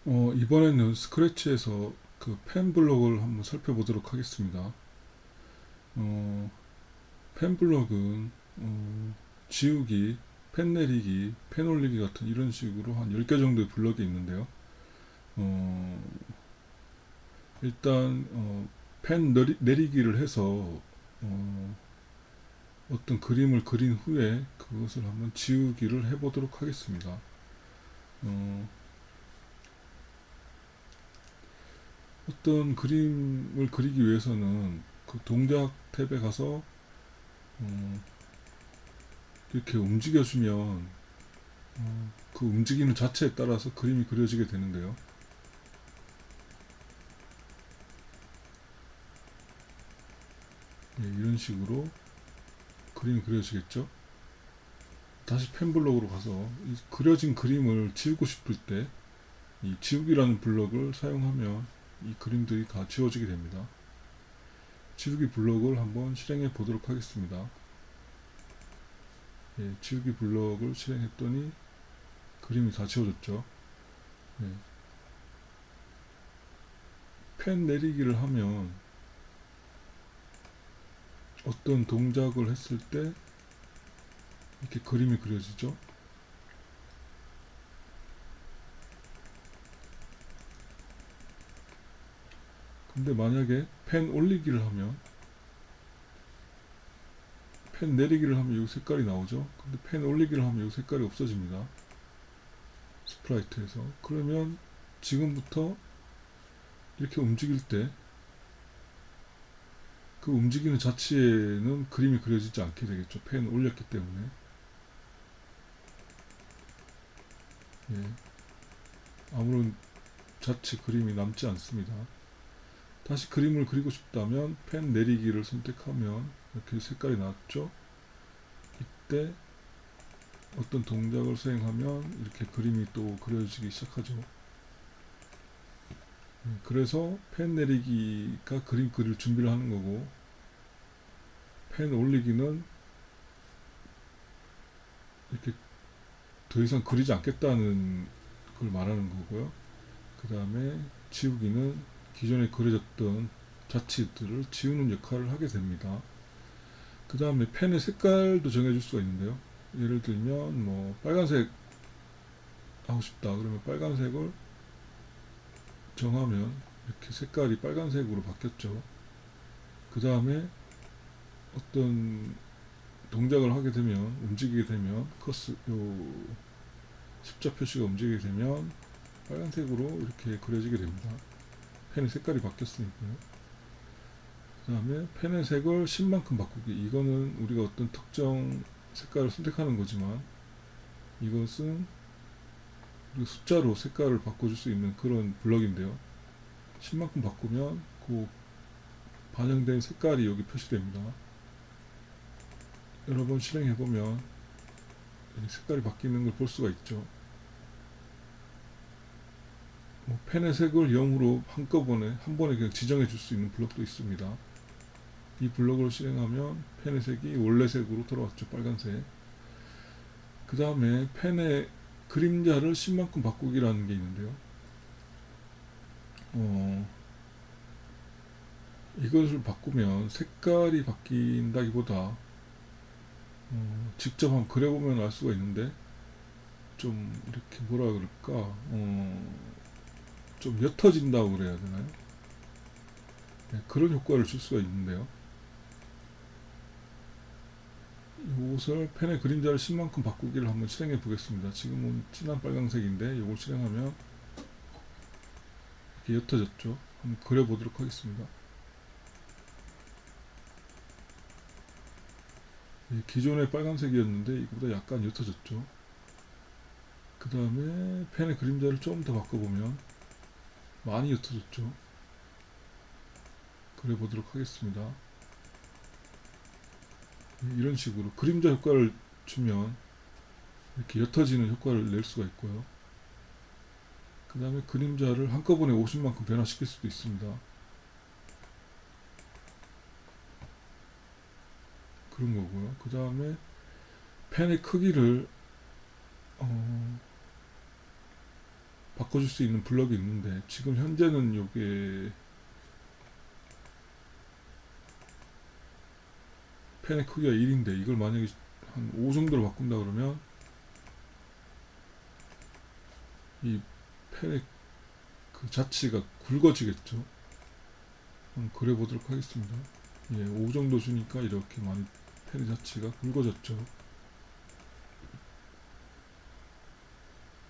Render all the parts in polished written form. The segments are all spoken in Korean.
이번에는 스크래치에서 그 펜 블록을 한번 살펴보도록 하겠습니다. 어, 펜 블록은 지우기, 펜 내리기, 펜 올리기 같은 이런 식으로 한 10개 정도의 블록이 있는데요. 어, 일단 펜 내리기를 해서 어, 어떤 그림을 그린 후에 그것을 한번 지우기를 해보도록 하겠습니다. 어, 어떤 그림을 그리기 위해서는 그 동작 탭에 가서 어, 이렇게 움직여주면 그 움직이는 자체에 따라서 그림이 그려지게 되는데요. 예, 이런 식으로 그림이 그려지겠죠. 다시 펜블럭으로 가서 이 그려진 그림을 지우고 싶을 때 이 지우기라는 블럭을 사용하면 이 그림들이 다 지워지게 됩니다. 지우기 블럭을 한번 실행해 보도록 하겠습니다. 예, 지우기 블럭을 실행했더니 그림이 다 지워졌죠. 예, 펜 내리기를 하면 어떤 동작을 했을 때 이렇게 그림이 그려지죠. 근데 만약에 펜 올리기를 하면, 펜 내리기를 하면 이 색깔이 나오죠. 근데 펜 올리기를 하면 이 색깔이 없어집니다. 스프라이트에서. 그러면 지금부터 이렇게 움직일 때 그 움직이는 자체에는 그림이 그려지지 않게 되겠죠. 펜 올렸기 때문에. 예, 아무런 자체 그림이 남지 않습니다. 다시 그림을 그리고 싶다면 펜 내리기를 선택하면 이렇게 색깔이 나왔죠. 이때 어떤 동작을 수행하면 이렇게 그림이 또 그려지기 시작하죠. 그래서 펜 내리기가 그림 그릴 준비를 하는 거고, 펜 올리기는 이렇게 더 이상 그리지 않겠다는 걸 말하는 거고요. 그 다음에 지우기는 기존에 그려졌던 자치들을 지우는 역할을 하게 됩니다. 그 다음에 펜의 색깔도 정해줄 수가 있는데요. 예를 들면 뭐 빨간색 하고 싶다 그러면 빨간색을 정하면 이렇게 색깔이 빨간색으로 바뀌었죠. 그 다음에 어떤 동작을 하게 되면, 움직이게 되면 십자 표시가 움직이게 되면 빨간색으로 이렇게 그려지게 됩니다. 펜의 색깔이 바뀌었으니까요. 그 다음에 펜의 색을 10만큼 바꾸기. 이거는 우리가 어떤 특정 색깔을 선택하는 거지만, 이것은 우리가 숫자로 색깔을 바꿔줄 수 있는 그런 블럭인데요. 10만큼 바꾸면 그 반영된 색깔이 여기 표시됩니다. 여러 번 실행해보면 색깔이 바뀌는 걸 볼 수가 있죠. 뭐 펜의 색을 0으로 한꺼번에 한 번에 그냥 지정해 줄 수 있는 블럭도 있습니다. 이 블럭을 실행하면 펜의 색이 원래 색으로 돌아왔죠. 빨간색. 그 다음에 펜의 그림자를 10만큼 바꾸기라는 게 있는데요. 이것을 바꾸면 색깔이 바뀐다기보다 직접 한번 그려보면 알 수가 있는데, 좀 이렇게 뭐라 그럴까, 좀 옅어진다고 그래야 되나요? 네, 그런 효과를 줄 수가 있는데요. 이것을 펜의 그림자를 10만큼 바꾸기를 한번 실행해 보겠습니다. 지금은 진한 빨간색인데 이걸 실행하면 이렇게 옅어졌죠. 한번 그려보도록 하겠습니다. 기존의 빨간색이었는데 이거보다 약간 옅어졌죠. 그 다음에 펜의 그림자를 좀 더 바꿔보면 많이 옅어졌죠. 그려보도록 하겠습니다. 이런 식으로 그림자 효과를 주면 이렇게 옅어지는 효과를 낼 수가 있고요. 그 다음에 그림자를 한꺼번에 50만큼 변화시킬 수도 있습니다. 그런 거고요. 그 다음에 펜의 크기를 바꿔줄 수 있는 블럭이 있는데, 지금 현재는 요게 펜의 크기가 1인데 이걸 만약에 한 5 정도로 바꾼다 그러면 이 펜의 그 자치가 굵어지겠죠. 한번 그려 보도록 하겠습니다. 예, 5 정도 주니까 이렇게 많이 펜의 자치가 굵어졌죠.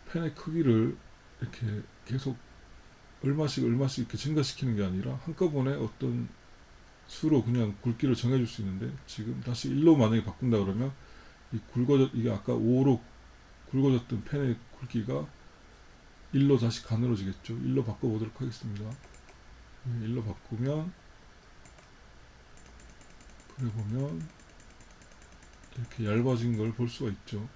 펜의 크기를 이렇게 계속 얼마씩 이렇게 증가시키는 게 아니라 한꺼번에 어떤 수로 그냥 굵기를 정해줄 수 있는데, 지금 다시 1로 만약에 바꾼다 그러면 이게 아까 5로 굵어졌던 펜의 굵기가 1로 다시 가늘어지겠죠. 1로 바꿔보도록 하겠습니다. 1로 바꾸면, 그래 보면 이렇게 얇아진 걸 볼 수가 있죠.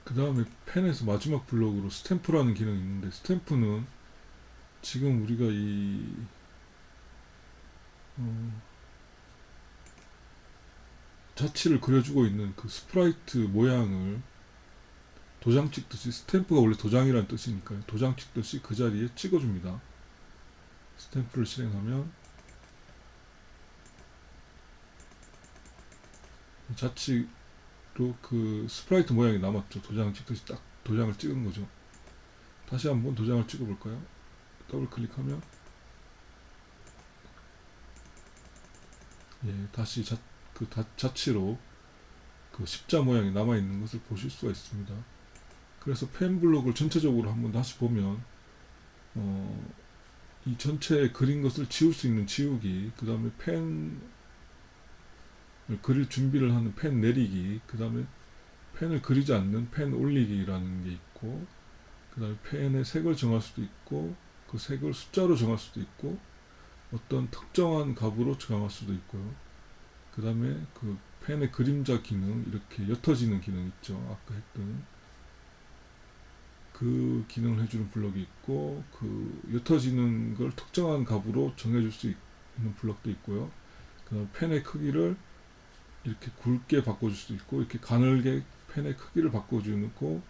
그 다음에 펜에서 마지막 블록으로 스탬프라는 기능이 있는데, 스탬프는 지금 우리가 자치를 그려주고 있는 그 스프라이트 모양을 도장 찍듯이, 스탬프가 원래 도장이라는 뜻이니까요. 도장 찍듯이 그 자리에 찍어줍니다. 스탬프를 실행하면 자치로 그 스프라이트 모양이 남았죠. 도장 찍듯이 딱 도장을 찍은 거죠. 다시 한번 도장을 찍어 볼까요? 더블 클릭하면 다시 자치로 그 십자 모양이 남아 있는 것을 보실 수가 있습니다. 그래서 펜 블록을 전체적으로 한번 다시 보면 이 전체 그린 것을 지울 수 있는 지우기, 그 다음에 펜을 그릴 준비를 하는 펜 내리기, 그 다음에 펜을 그리지 않는 펜 올리기라는 게 있고, 그 다음에 펜의 색을 정할 수도 있고, 그 색을 숫자로 정할 수도 있고, 어떤 특정한 값으로 정할 수도 있고요. 그 다음에 그 펜의 그림자 기능, 이렇게 옅어지는 기능 있죠. 아까 했던 그 기능을 해주는 블럭이 있고, 그 옅어지는 걸 특정한 값으로 정해줄 수 있는 블럭도 있고요. 그 다음 펜의 크기를 이렇게 굵게 바꿔줄 수도 있고, 이렇게 가늘게 펜의 크기를 바꿔주고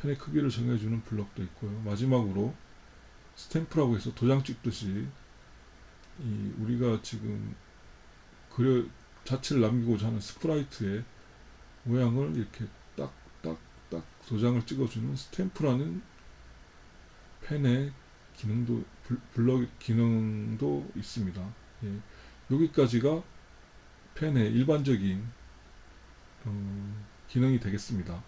펜의 크기를 정해주는 블럭도 있고요. 마지막으로 스탬프라고 해서 도장 찍듯이 우리가 지금 자체를 남기고자 하는 스프라이트의 모양을 이렇게 딱딱딱 도장을 찍어주는 스탬프라는 펜의 기능도, 블럭 기능도 있습니다. 여기까지가 펜의 일반적인 기능이 되겠습니다.